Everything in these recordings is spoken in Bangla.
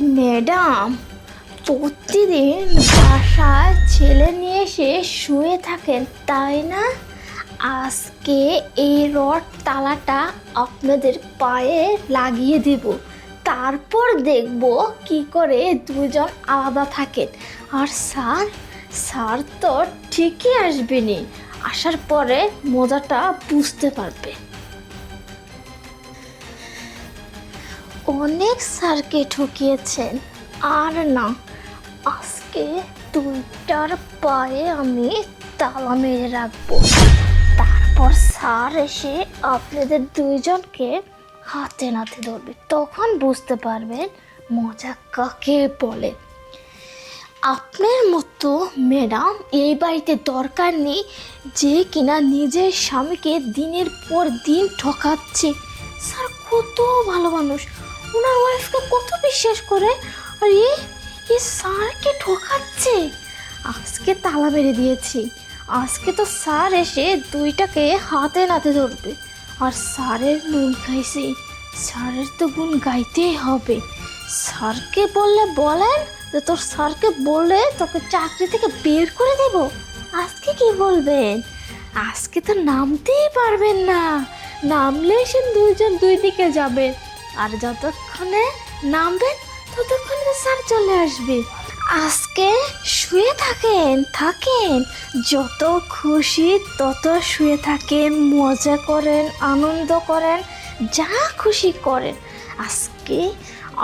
ম্যাডাম প্রতিদিন বাসায় ছেলে নিয়ে এসে শুয়ে থাকেন তাই না? আজকে এই রড তালাটা আপনাদের পায়ে লাগিয়ে দেব, তারপর দেখব কি করে দুজন আলাদা থাকেন। আর স্যার স্যার তো ঠিকই আসবেনি, আসার পরে মজাটা বুঝতে পারবে। অনেক স্যারকে ঠকিয়েছেন, আর না, আজকে দুইটার পায়ে আমি তালা মেরে রাখবো। তারপর স্যার এসে আপনাদের দুইজনকে হাতে নাতে ধরবে, তখন বুঝতে পারবেন মজা কাকে বলে। আপনার মতো ম্যাডাম এই বাড়িতে দরকার নেই, যে কিনা নিজের স্বামীকে দিনের পর দিন ঠকাচ্ছে। স্যার কত ভালো মানুষ, ওনার ওয়াইফকে কত বিশ্বাস করে, আর এই স্যারকে ঠকাচ্ছে। আজকে তালা মেরে দিয়েছি, আজকে তো স্যার এসে দুইটাকে হাতে নাতে ধরবে। আর স্যারের নুন খাইছি, স্যারের তো গুণ গাইতেই হবে। স্যারকে বললে বলেন যে তোর স্যারকে বলে তোকে চাকরি থেকে বের করে দেব। আজকে কি বলবেন? আজকে তো নামতেই পারবেন না, নামলে সে দুইজন দুই দিকে যাবে, আর যতক্ষণে নামবেন ততক্ষণে তো স্যার চলে আসবে। আজকে শুয়ে থাকেন, যত খুশি তত শুয়ে থাকেন, মজা করেন, আনন্দ করেন, যা খুশি করেন। আজকে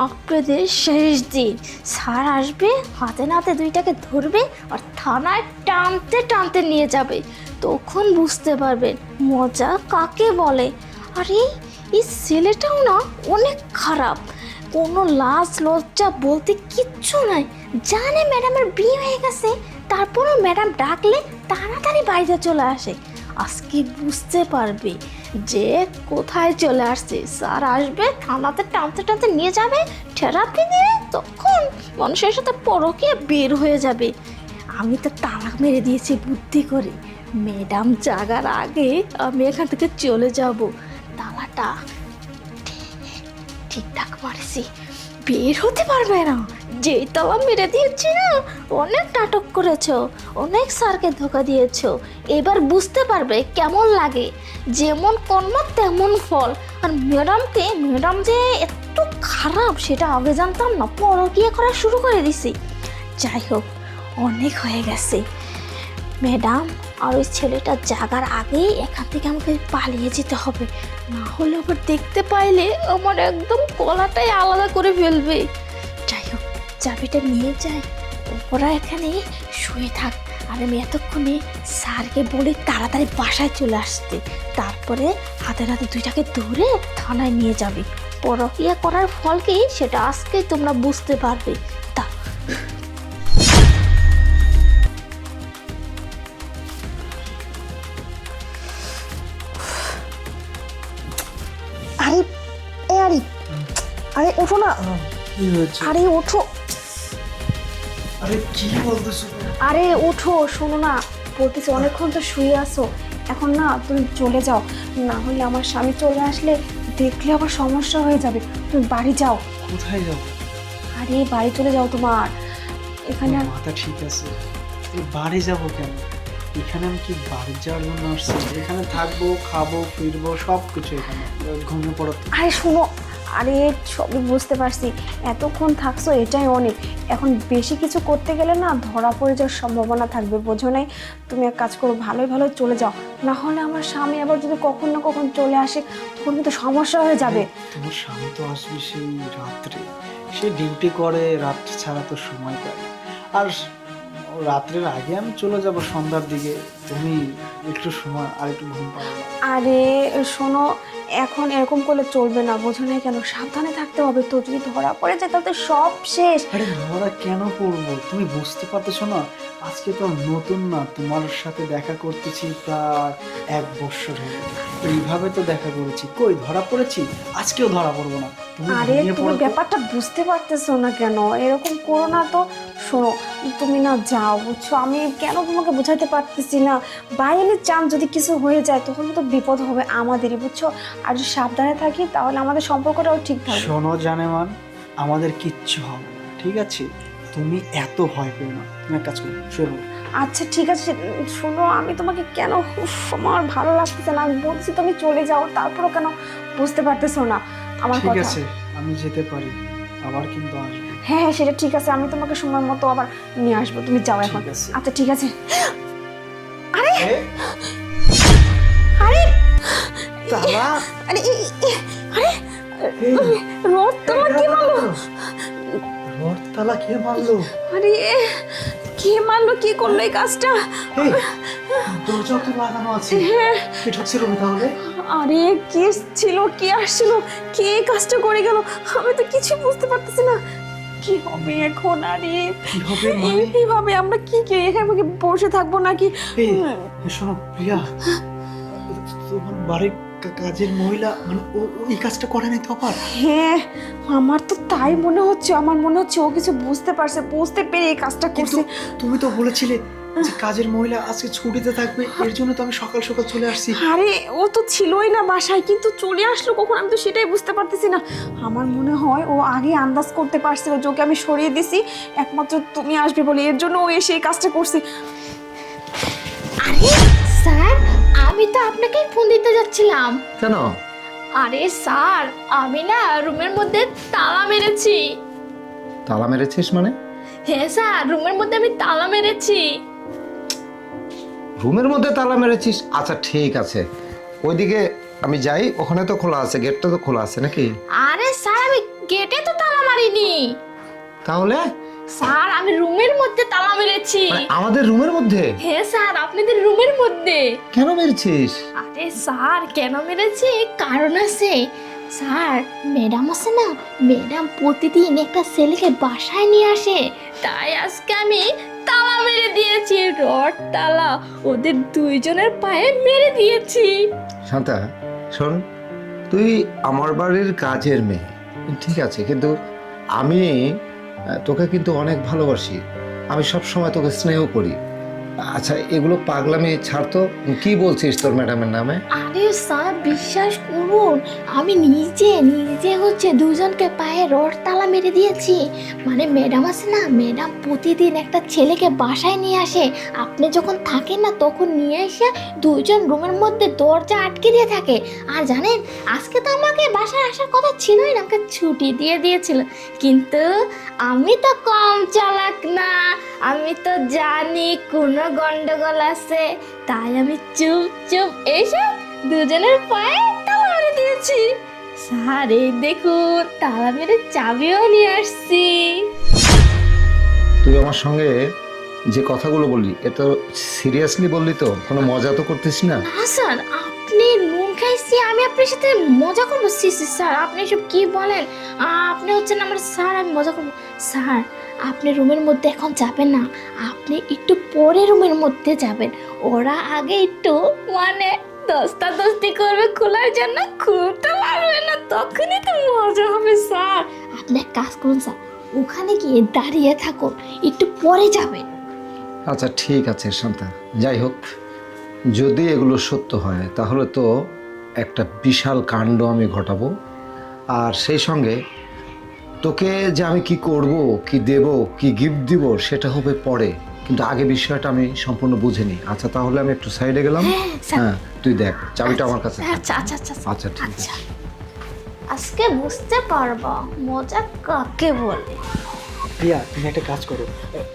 আপনাদের শেষ দিন, স্যার আসবে, হাতে নাতে দুইটাকে ধরবে আর থানায় টানতে টানতে নিয়ে যাবে, তখন বুঝতে পারবেন মজা কাকে বলে। আর এই ছেলেটাও না অনেক খারাপ, কোনো লাজ লজ্জা বলতে কিচ্ছু নাই, জানে ম্যাডামের বিয়ে হয়ে গেছে, তারপরও ম্যাডাম ডাকলে তাড়াতাড়ি বাড়িতে চলে আসে। আজকে বুঝতে পারবে যে কোথায় চলে আসছে। স্যার আসবে, থানাতে টানতে টানতে নিয়ে যাবে, থেরাপি দিয়ে, তখন মানুষের সাথে পরকীয়া বের হয়ে যাবে। আমি তো তালাক মেরে দিয়েছি বুদ্ধি করে, ম্যাডাম জাগার আগে আমি এখান থেকে চলে যাব। তালাটা ঠিকঠাক মারছি, বের হতে পারবে না। যেই তালা মেরে দিয়েছি না, অনেক নাটক করেছো, অনেক স্যারকে ধোকা দিয়েছো, এবার বুঝতে পারবে কেমন লাগে। যেমন কর্ম তেমন ফল। আর ম্যাডাম যে এত খারাপ সেটা আগে জানতাম না, পরকীয়া করা শুরু করে দিছি। যাই হোক, অনেক হয়ে গেছে। ম্যাডাম আর ওই ছেলেটা জাগার আগেই এখান থেকে আমাকে পালিয়ে যেতে হবে, না হলে আবার দেখতে পাইলে আমার একদম গলাটাই আলাদা করে ফেলবে। যাই হোক, চাবিটা নিয়ে যাই, ওরা এখানে শুয়ে থাক, আর আমি এতক্ষণে স্যারকে বলে তাড়াতাড়ি বাসায় চলে আসতে, তারপরে হাতে হাতে দুইটাকে ধরে থানায় নিয়ে যাবে। পরকীয়া করার ফল কি সেটা আজকেই তোমরা বুঝতে পারবে। তা আরে আরে আরে ওঠো না, কি হয়েছে? আরে ওঠো, আরে কি বলতেছো? আরে ওঠো, শোনো না, বলতেছি অনেকক্ষণ তো শুয়ে আসো, এখন না তুমি চলে যাও, না হলে আমার স্বামী চলে আসলে দেখলে আবার সমস্যা হয়ে যাবে। তুমি বাড়ি যাও। কোথায় যাবো? আরে বাড়ি চলে যাও, তোমার এখানে আমার মাথা ঠিক আছে, এই বাড়ি যাবো কেন? এখানে আমি কি বাড়ি যাওয়ার জন্য আসছি? এখানে থাকবো, খাবো, ফিরবো, সব কিছু এখানে। ঘুমিয়ে পড়ো তো। আরে শোনো, আরে সবই বুঝতে পারছি, এতক্ষণ থাকছো এটাই অনেক, এখন বেশি কিছু করতে গেলে না ধরা পড়ে যাওয়ার সম্ভাবনা থাকবে, বোঝো নাই? তুমি এক কাজ করো, ভালোই ভালো চলে যাও, না হলে আমার স্বামী আবার যদি কখন না কখন চলে আসে তখন কিন্তু সমস্যা হয়ে যাবে। তোমার স্বামী তো আসবে সেই রাত্রে, সে ডিউটি করে, রাত্রে ছাড়া তো সময় পায়। আর রাত্রের আগে আমি চলে যাব সন্ধ্যার দিকে, তুমি একটু সময় আর একটু ঘুম পাবে। আরে শোনো, এখন এরকম করলে চলবে না, বোঝো না কেন? সাবধানে থাকতে হবে তো, যদি ধরা পড়ে যায় তাহলে তো সব শেষ। আরে ধরা কেন পড়বো? তুমি বুঝতে পারতেছো না? আজকে তো নতুন না, তোমার সাথে দেখা করতেছি প্রায় 1 বছর হয়ে গেল। এইভাবে তো দেখা করেছি, কই ধরা পড়েছি? আজকেও ধরা পড়বো না। তুমি আরে ঘুমিয়ে তুমি পড়ো তো। ব্যাপারটা বুঝতে পারতেছো না কেন? এরকম করো না তো। শোনো, তুমি না যাও, বুঝছো? আমি কেন তোমাকে বোঝাতে পারতেছি না, বাইরে চান যদি কিছু হয়ে যায় তখন তো বিপদ হবে আমাদেরই, বুঝছো? আর যদি সাবধানে থাকি তাহলে আমাদের সম্পর্কটাও ঠিক থাকবে। শোনো জানেমান, আমাদের কিচ্ছু হবে না, ঠিক আছে? তুমি এত ভয় পেও না, তুমি এক কাজ করো, শুয়ে পড়ো। আচ্ছা ঠিক আছে, শোনো আমি তোমাকে কেন, উফ, আমার ভালো লাগতেছে না, আমি বলছি তুমি চলে যাও, তারপরও কেন বুঝতে পারতেছো না আমার ঠিক কথা? আছে, আমি যেতে পারি, আবার কিন্তু আসবো। হ্যাঁ হ্যাঁ সেটা ঠিক আছে, আমি তোমাকে সময় মতো আবার নিয়ে আসবো, তুমি যাও এখন। ঠিক আছে। আচ্ছা ঠিক আছে। এ, আরে তালা, আরে আরে এই, রোদ তোমার কি মারলো? রড তালা কে মারলো? আরে কে মারলো, কি করলো এই কাজটা? এই, দরজা তো লাগানো আছে, কে ঢুকছে রুমে তাহলে? আরে কে ছিল, কে আসছিল, কে এই কাজটা করে গেল, আমি তো কিছু বুঝতে পারতেছি না। কি হবে এখন? আরে কি হবে মানে? এইভাবে আমরা কি এখানে কি বসে থাকবো নাকি? এই, শোনো প্রিয়া, তোমার বাড়ির কাজের মহিলা মানে ও এই কাজটা করে নাই তো আবার? হ্যাঁ আমার তো তাই মনে হচ্ছে, আমার মনে হচ্ছে ও কিছু বুঝতে পারছে, বুঝতে পেরে এই কাজটা কিন্তু করছে। তুমি তো বলেছিলে যে কাজের মহিলা আজকে ছুটিতে থাকবে, এর জন্য তো আমি সকাল সকাল চলে আসছি। আরে ও তো ছিলই না বাসায়, কিন্তু চলে আসলো কখন আমি তো সেটাই বুঝতে পারতেছি না। আমার মনে হয় ও আগে আন্দাজ করতে পারছিল যে ওকে আমি সরিয়ে দিছি একমাত্র তুমি আসবে বলে, এর জন্য ও এসে এই কাজটা করছে। আরে স্যার, আমি তো আপনাকেই ফোন দিতে যাচ্ছিলাম। কেন? আরে স্যার, আমি না রুমের মধ্যে তালা মেরেছি। তালা মেরেছিস মানে? হ্যাঁ স্যার, রুমের মধ্যে আমি তালা মেরেছি। রুমের মধ্যে তালা মেরেছিস? আচ্ছা ঠিক আছে, ওইদিকে আমি যাই, ওখানে তো খোলা আছে, গেটটা তো খোলা আছে নাকি? আরে স্যার, আমি গেটে তো তালা মারিনি। তাহলে স্যার, আমি রুমের মধ্যে তালা মেরেছি। মানে আমাদের রুমের মধ্যে? হ্যাঁ স্যার, আপনাদের রুমের মধ্যে। কেন মেরেছিস? আরে স্যার, কেন মেরেছি কারণ আছে। স্যার, ম্যাডাম আছে না, ম্যাডাম প্রতিদিন একটা ছেলেকে বাসায় নিয়ে আসে, তাই আজকে আমি তালা মেরে দিয়েছি, রড তালা ওদের দুইজনের পায়ে মেরে দিয়েছি। শান্তা শোন, তুই আমার বাড়ির কাজের মেয়ে, ঠিক আছে, কিন্তু আমি তোকে কিন্তু অনেক ভালোবাসি, আমি সব সময় তোকে স্নেহ করি। আচ্ছা এগুলো পাগলামি ছাড় তো, কি বলছিস তোর ম্যাডামের নামে? আরে স্যার, বিশ্বাস করুন, আমি নিজে হচ্ছে দুজনকে পায়ে রড তালা মেরে দিয়েছি। মানে ম্যাডাম আছে না, ম্যাডাম প্রতিদিন একটা ছেলেকে বাসায় নিয়ে আসে, আপনি যখন থাকেন না তখন নিয়ে এসে দুইজন রুমের মধ্যে দরজা আটকে দিয়ে থাকে। আর জানেন, আজকে তো আমাকে বাসায় আসার কথা ছিলই না, আমাকে ছুটি দিয়ে দিয়েছিল। কিন্তু আমি তো কম চালাক না, আমি তো জানি কোনো গন্ডগোল আছে, তাই আমি চুপ এসে দুজনের পায়ে তালা মেরে দিয়েছি। স্যার এই দেখুন, তালা মেরে চাবিও নিয়ে আসছি। তুই আমার সঙ্গে যে কথাগুলো বললি এটা সিরিয়াসলি বললি তো? কোনো মজা তো করতিস না? না স্যার, আপনি নুন খাইছি, আমি আপনার সাথে মজা করবো? স্যার, আপনি সব কি বলেন? আপনি হচ্ছেন আমার স্যার, আমি মজা করবো? স্যার, আপনি রুমের মধ্যে এখন যাবেন না, আপনি একটু পরে রুমের মধ্যে যাবেন। ওরা আগে একটু মানে দস্তাদস্তি করবে খোলার জন্য, খুলতে পারবে না, তখনই তো মজা হবে। স্যার, আপনি এক কাজ করুন স্যার, ওখানে গিয়ে দাঁড়িয়ে থাকুন, একটু পরে যাবেন। আচ্ছা ঠিক আছে শান্তা, যাই হোক, যদি এগুলো সত্য হয় তাহলে তো একটা বিশাল কাণ্ড আমি ঘটাবো, আর সেই সঙ্গে তোকে যে আমি কি করব, কি দেব, কি গিফট দিব সেটা হবে পরে, কিন্তু আগে বিষয়টা আমি সম্পূর্ণ বুঝে নিই। আচ্ছা তাহলে আমি একটু সাইডে গেলাম। হ্যাঁ, স্যার। হ্যাঁ তুই দেখ, চাবিটা আমার কাছে থাক। আচ্ছা আচ্ছা ঠিক আছে। আজকে বুঝতে পারবো মজা কাকে বলে। প্রিয়া, তুমি একটা কাজ করো,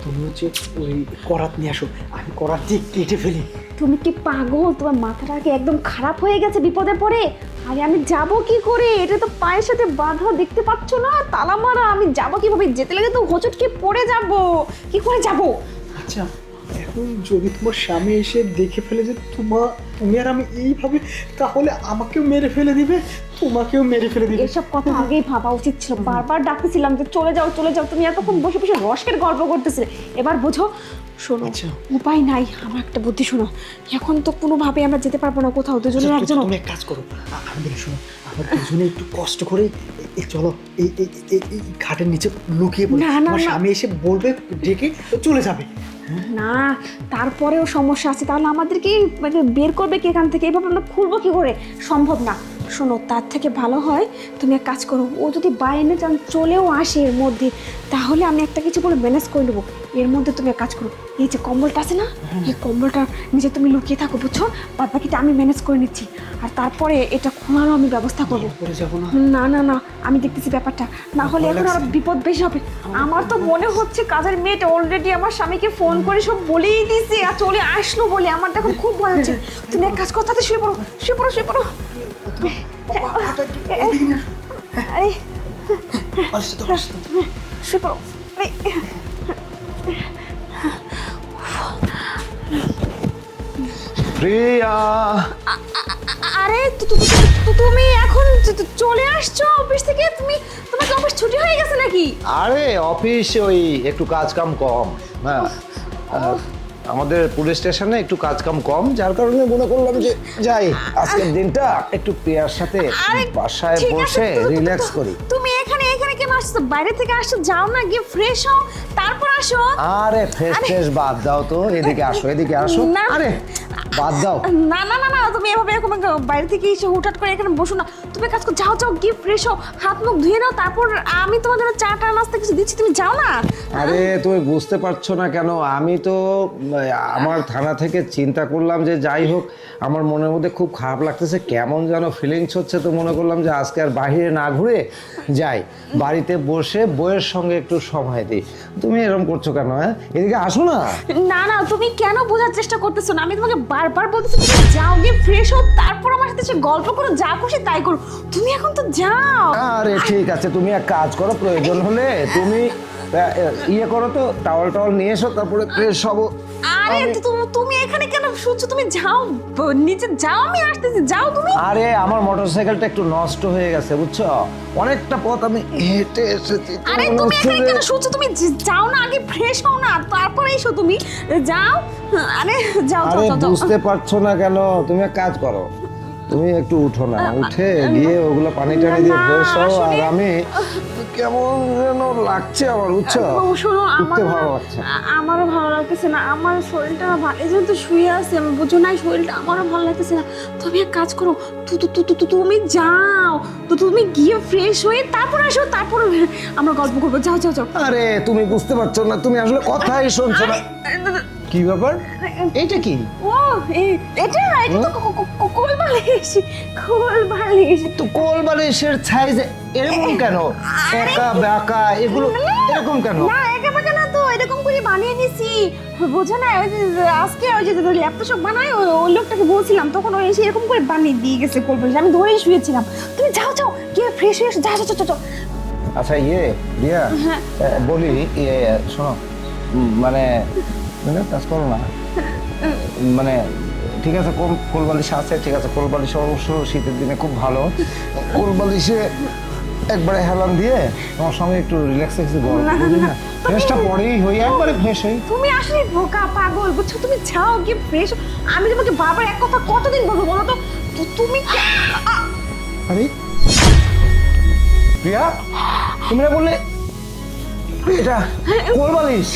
তুমি হচ্ছে ওই করাত নিয়ে আসো, আমি করাত দিয়ে কেটে ফেলি। তুমি কি পাগল? তোমার মাথাটা কি একদম খারাপ হয়ে গেছে বিপদে পড়ে? আরে আমি যাব কি করে? এটা তো পায়ের সাথে বাঁধা, দেখতে পাচ্ছ না তালা মারা, আমি যাব কিভাবে? যেতে লাগে তো হোঁচটকে পড়ে যাব, কি করে যাব? আচ্ছা, এখন যদি তোমার স্বামী এসে দেখে ফেলে যে তুমি আর আমি এইভাবে, তাহলে আমাকেও মেরে ফেলে দিবে, তোমাকেও মেরে ফেলে দিবে। এসব কথা আগেই ভাবা উচিত ছিল, বারবার ডাকতেছিলাম যে চলে যাও চলে যাও, তুমি এতক্ষণ বসে বসে রসকের গল্প করতেছিলে, এবার বোঝো। শোনো, আচ্ছা। উপায় নাই, আমার একটা বুদ্ধি শোনো, এখন তো কোনোভাবে আমরা যেতে পারবো না কোথাও, দুজনের আচ্ছা, একজন। তুমি এক কাজ করো, আমি বলি শোনো, আমরা দুজনে একটু কষ্ট করে চলো এই খাটের নিচে লুকিয়ে পড়ি, না, না, আমার না। স্বামী এসে বলবে, ডেকে চলে যাবে। না, তারপরেও সমস্যা আছে, তাহলে আমাদেরকে মানে বের করবে কে এখান থেকে, এইভাবে আমরা খুলবো কি করে? সম্ভব না, শোনো, তার থেকে ভালো হয় তুমি এক কাজ করো, ও যদি বাইরে যান চলেও আসে এর মধ্যে, তাহলে আমি একটা কিছু করে ম্যানেজ করে নেবো। এর মধ্যে তুমি এক কাজ করো, এই যে কম্বলটা আছে না, এই কম্বলটা নিচে তুমি লুকিয়ে থাকো, বুঝছো? বাদ বাকিটা আমি ম্যানেজ করে নিচ্ছি, আর তারপরে এটা খোলারও আমি ব্যবস্থা করবো। পরে যাবো না। না না না, আমি দেখতেছি ব্যাপারটা, না হলে এখন আর বিপদ বেশি হবে। আমার তো মনে হচ্ছে কাজের মেয়েটা অলরেডি আমার স্বামীকে ফোন করে সব বলেই দিয়েছে আর চলে আসলো বলে। আমার দেখো খুব ভয় হচ্ছে। তুমি এক কাজ করো, তাতে শুয়ে পড়ো, শুয়ে পড়ো, শুয়ে পড়ো। আরে আসতে তো আসতে। শুয়ে পড়ো। আরে, প্রিয়া, আরে তুমি এখন চলে আসছো অফিস থেকে? তোমার অফিস ছুটি হয়ে গেছে নাকি? আরে অফিসে ওই একটু কাজ কাম কম, হ্যাঁ আমাদের পুলিশ স্টেশনে একটু কাজ কাম কম, যার কারণে মনে করলাম যে যাই আজকের দিনটা একটু প্রিয়ার সাথে বাসায় ঠিক আছে, বসে রিল্যাক্স করি। তুমি এখানে কেন আসছো? বাইরে থেকে আসছো, যাও না গিয়ে ফ্রেশ হও তারপর আসো। আরে ফ্রেশ বাদ দাও তো, এদিকে আসো, এদিকে আসো। না। আরে বাদ দাও। না না না না, তুমি এভাবে এরকম বাইরে থেকে এসে হুটহাট করে এখানে বসো না। তুমি কাজ করো, যাও গিয়ে ফ্রেশ হও, হাত মুখ ধুয়ে নাও, তারপর আমি তোমার জন্য চা নাস্তা কিছু দিচ্ছি, তুমি যাও না। আরে তুমি বুঝতে পারছো না কেন? আমি তো আমার থানা থেকে চিন্তা করলাম যে যাই হোক, আমার মনের মধ্যে খুব খারাপ লাগতেছে, কেমন যেন ফিলিংস হচ্ছে, তো মনে করলাম যে আজকে আর বাইরে না ঘুরে যাই, বাড়িতে বসে বইয়ের সঙ্গে একটু সময় দিই। তুমি এরকম করছো কেন? হ্যাঁ, এদিকে আসো না। না না, তুমি কেন বোঝার চেষ্টা করতেছো না? আমি তোমাকে বারবার বলতেছি তুমি যাও গিয়ে ফ্রেশ হও, তারপর আমার সাথে এসে গল্প করো, যা খুশি তাই করো। তুমি এখন তো যাও। আরে ঠিক আছে, তুমি এক কাজ করো, প্রয়োজন হলে তুমি ইয়ে করো তো, টাওয়াল নিয়ে এসো, তারপরে ফ্রেশ হবো। আরে তুমি এখানে কেন শুনছো? তুমি যাও, নিচে যাও, আমি আসতেছি, যাও তুমি। আরে আমার মোটরসাইকেলটা একটু নষ্ট হয়ে গেছে, বুঝছো? অনেকটা পথ আমি হেঁটে এসেছি। আরে তুমি এখানে কেন শুনছো? তুমি যাও না, আগে ফ্রেশ হও না, তারপরে এসো। তুমি যাও, আরে যাও আরে যাও যাও। বুঝতে পারছো না কেন? তুমি এক কাজ করো, তুমি একটু উঠো না, উঠে গিয়ে ওগুলো পানি টানি দিয়ে না, ফ্রেশ হও। আর আসলে- আমি কেমন যেন লাগছে আমার, বুঝছো? শোনো, উঠতে ভালো লাগছে। আমারও ভালো লাগতেছে না, আমার শরীরটা ভালো, এই জন্য তো শুয়ে আছি আমি, বুঝো না? শরীরটা আমারও ভালো লাগতেছে না। তুমি এক কাজ করো, তুমি যাও, তুমি গিয়ে ফ্রেশ হয়ে তারপর আসো, তারপর আমরা গল্প করবো। যাও যাও যাও। আরে তুমি বুঝতে পারছো না, তুমি আসলে কথাই শুনছো না। কি ব্যাপার? এইটা কি? ও এটা তো কোল বালিশ। তো কোল বালিশের সাইজ এরকম কেন? একা বেকা এগুলো এরকম কেন? না একা বেকা না তো, এরকম করে বানিয়ে নিছি, বোঝো না? ওই যে আজকে ওই যে ল্যাপটপ বানায় ওই লোকটাকে বলছিলাম, তখন ওই এসে এরকম করে বানিয়ে দিয়ে গেছে কোল বালিশ, আমি ধরেই শুয়েছিলাম। তুমি যাও যাও গিয়ে ফ্রেশ হয়ে এসো, যাও যাও যাও। আচ্ছা রিয়া, বলি শোনো, মানে কাজ করো না, মানে ঠিক আছে, কোল বালিশ আছে, ঠিক আছে, কোল বালিশ অবশ্য শীতের দিনে খুব ভালো। কোল বালিশে একবারে হেলান দিয়ে তোমার সঙ্গে একটু রিল্যাক্স বুঝলি না, ফ্রেশটা পরেই হই, একবারে ফ্রেশ হই। তুমি আসলে বোকা পাগল, বুঝছো? তুমি যাও গিয়ে ফ্রেশ। আমি তোমাকে বারবার এক কথা কতদিন বলবো বলো তো? তুমি আরে প্রিয়া, তুমি না বললে এটা কোল বালিশ?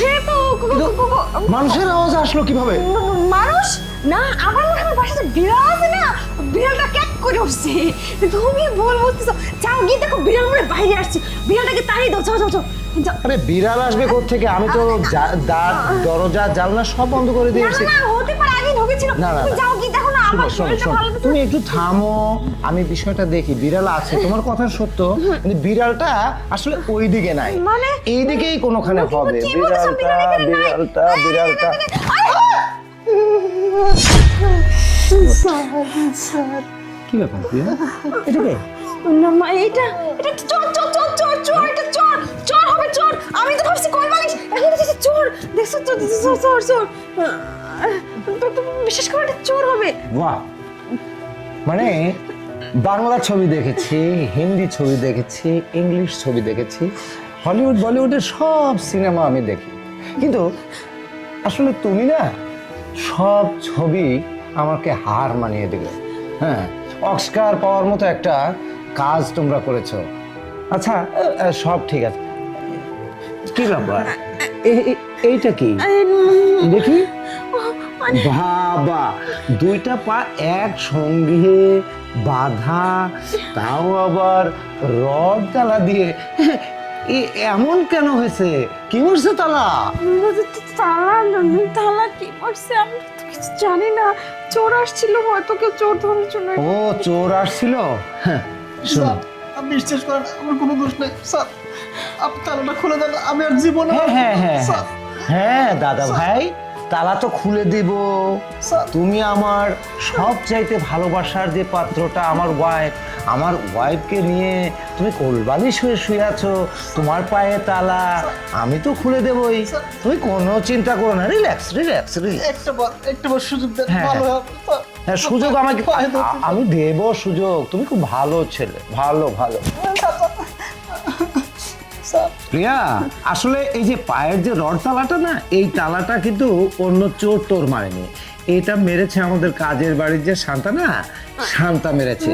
মানুষের আওয়াজ আসলো কিভাবে? মানুষ না, আমার মনে হয় বাসাতে বিড়াল আছে না, বিড়ালটা ক্যাক করে উঠছে। তুমি ভুল বুঝতেছো, যাও গিয়ে দেখো বিড়াল মনে হয় বাইরে আসছে, বিড়ালটাকে তাড়িয়ে দাও, যাও যাও যাও। আরে বিড়াল আসবে কোত্থেকে? আমি তো দরজা জানলা সব বন্ধ করে না দিয়েছি। না, হতে পারে আগে ঢুকেছিল। না, না, তুমি না। যাও গিয়ে দেখো না, আমার শোনো, শরীরটা শোনো, ভালো লাগছে। তুমি একটু থামো, আমি বিষয়টা দেখি। বিড়াল আছে, তোমার কথা সত্য, কিন্তু বিড়ালটা আসলে ওই দিকে নাই, মানে? এই দিকেই কোনোখানে হবে। কি বলছো? বিড়াল এখানে নাই। বিড়ালটা কি ব্যাপার প্রিয়া? এটা কে? না মা, এটা চোর চোর চোর চোর চোর, এটা চোর চোর হবে, চোর। আমি তো ভাবছি কোল বালিশ, এখন দেখছি চোর। দেখছো তো, চোর চোর চোর। বিশেষ করে এটা চোর হবে। বাহ, মানে বাংলা ছবি দেখেছি, হিন্দি ছবি দেখেছি, ইংলিশ ছবি দেখেছি, হলিউড বলিউডের সব সিনেমা আমি দেখি, কিন্তু আসলে তুমি না সব ছবি আমাকে হার মানিয়ে দিলে। হ্যাঁ, অস্কার পাওয়ার মতো একটা কাজ তোমরা করেছো। আচ্ছা সব ঠিক আছে, কি ব্যাপার এইটা কি দেখি? বাবা, দুইটা পা এক সঙ্গে বাধা, তাও আবার রড তালা দিয়ে। এমন কেন হয়েছে? কি করছে তালা? তালা কি মারছে আমি তো কিছু জানি না। চোর আসছিল, হয়তো কেউ চোর ধরার জন্য। ও চোর আসছিল? হ্যাঁ, শোনো, স্যার আপনি বিশ্বাস করেন আমার কোনো দোষ নেই স্যার, আপনি তালাটা খুলে দেন, আমি আর জীবনে স্যার। হ্যাঁ দাদা ভাই, তালা তো খুলে দিব। স্যার। তুমি আমার সবচাইতে ভালোবাসার যে পাত্রটা, আমার ওয়াইফকে নিয়ে তুমি কোলবালিশ হয়ে শুয়ে আছো, তোমার পায়ে তালা, আমি তো খুলে দেবই। তুমি কোনো চিন্তা করো না, রিল্যাক্স রিল্যাক্স রিল্যাক্স। একটাবার সুযোগ দেন, হ্যাঁ, ভালো হ্যাঁ। হবে স্যার। হ্যাঁ, সুযোগ আমাকে, আমি দেব সুযোগ। তুমি খুব ভালো ছেলে, ভালো ভালো। স্যার প্রিয়া, আসলে এই যে পায়ের যে রড তালাটা না, এই তালাটা কিন্তু অন্য চোর টোর মারেনি, এটা মেরেছে আমাদের কাজের বাড়ির যে শান্তা না, শান্তা মেরেছে।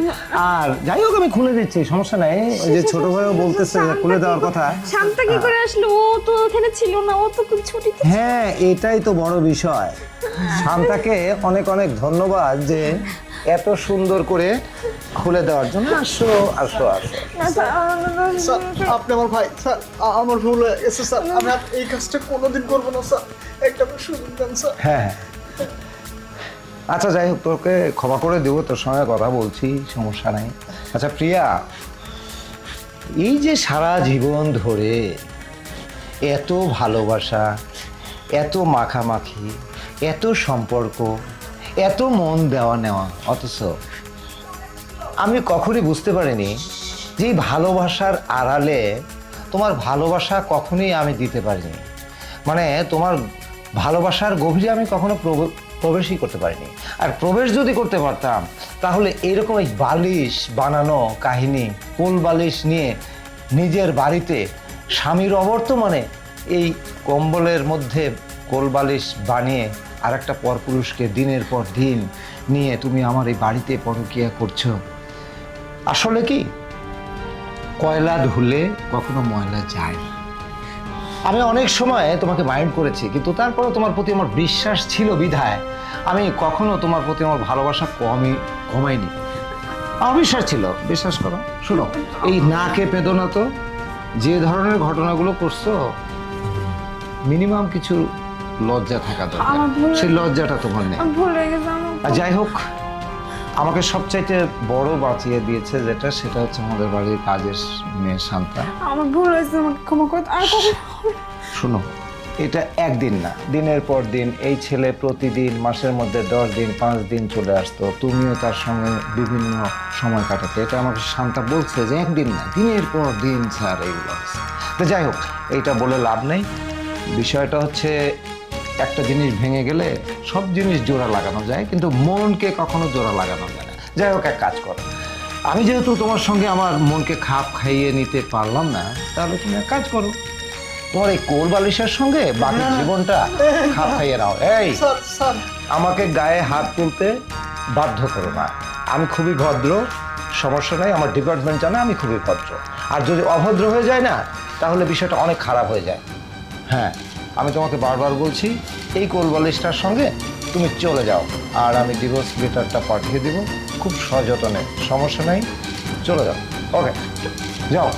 আর যাই হোক, আমি খুলে দিচ্ছি, সমস্যা নাই। ওই যে ছোট ভাইও বলতেছে যে খুলে দেওয়ার কথা। শান্তা কি করে আসলো? ও তো ওখানে ছিল না, ও তো ছুটিতে। হ্যাঁ, এটাই তো বড় বিষয়। শান্তাকে অনেক অনেক ধন্যবাদ যে এত সুন্দর করে খুলে দেওয়ার জন্য। আসো আসো আসো। স্যার আপনি আমার ভাই স্যার, আমার ভুল হয়ে গেছে স্যার, আমি আর এই কাজটা কোনোদিন করবো না স্যার, একটাবার সুযোগ দেন স্যার। হ্যাঁ, আচ্ছা যাই হোক, তোকে ক্ষমা করে দেবো, তোর সঙ্গে কথা বলছি, সমস্যা নাই। আচ্ছা প্রিয়া, এই যে সারা জীবন ধরে এত ভালোবাসা, এত মাখামাখি, এত সম্পর্ক, এত মন দেওয়া নেওয়া, অথচ আমি কখনই বুঝতে পারিনি যে এই ভালোবাসার আড়ালে তোমার ভালোবাসা কখনোই আমি দিতে পারিনি। মানে তোমার ভালোবাসার গভীরে আমি কখনো প্রবেশই করতে পারিনি। আর প্রবেশ যদি করতে পারতাম, তাহলে এরকম এই বালিশ বানানো কাহিনী, কোল বালিশ নিয়ে নিজের বাড়িতে স্বামীর অবর্তমানে এই কম্বলের মধ্যে কোল বালিশ বানিয়ে আর একটা পরপুরুষকে দিনের পর দিন নিয়ে তুমি আমার এই বাড়িতে পরকীয়া করছো। আসলে কি, কয়লা ধুলে কখনো ময়লা যায় না। আমি অনেক সময় তোমাকে মাইন্ড করেছি, কিন্তু তারপরে তোমার প্রতি আমার বিশ্বাস ছিল বিধায় আমি কখনো তোমার প্রতি আমার ভালোবাসা কমাইনি। আমার বিশ্বাস ছিল, বিশ্বাস করো। শোনো, এই নাকে বেদনা তো যে ধরনের ঘটনাগুলো করছো, মিনিমাম কিছু লজ্জা থাকা দরকার। সেই লজ্জাটা তোমার নেই। ভুলে গেলাম। আর যাই হোক, আমাকে সবচাইতে বড় বাঁচিয়ে দিয়েছে যেটা, সেটা হচ্ছে আমাদের বাড়ির কাজের মেয়ে শান্তা। আমার ভুল হয়েছে, আমাকে ক্ষমা করে দাও। আর কখনো শোনো, এটা একদিন না, দিনের পর দিন এই ছেলে প্রতিদিন মাসের মধ্যে 10 দিন 5 দিন চলে আসতো, তুমিও তার সঙ্গে বিভিন্ন সময় কাটাতে। এটা আমাকে শান্তা বলছে যে একদিন না, দিনের পর দিন স্যার এইগুলো হচ্ছে। তো যাই হোক, এইটা বলে লাভ নেই। বিষয়টা হচ্ছে, একটা জিনিস ভেঙে গেলে সব জিনিস জোড়া লাগানো যায়, কিন্তু মনকে কখনো জোড়া লাগানো যায় না। যাই হোক, এক কাজ করো, আমি যেহেতু তোমার সঙ্গে আমার মনকে খাপ খাইয়ে নিতে পারলাম না, তাহলে তুমি এক কাজ করো, তোমার এই কোল বালিশের সঙ্গে বাকি জীবনটা খাপ খাইয়ে নাও। এই, স্যার স্যার আমাকে গায়ে হাত তুলতে বাধ্য করো না। আমি খুবই ভদ্র, সমস্যা নাই, আমার ডিপার্টমেন্ট জানে আমি খুবই ভদ্র। আর যদি অভদ্র হয়ে যায় না, তাহলে বিষয়টা অনেক খারাপ হয়ে যায়। হ্যাঁ, আমি তোমাকে বারবার বলছি, এই কোল বালিশটার সঙ্গে তুমি চলে যাও, আর আমি ডিভোর্স লেটারটা পাঠিয়ে দেবো খুব সযত্নে, সমস্যা নাই, চলে যাও। ওকে, যাও।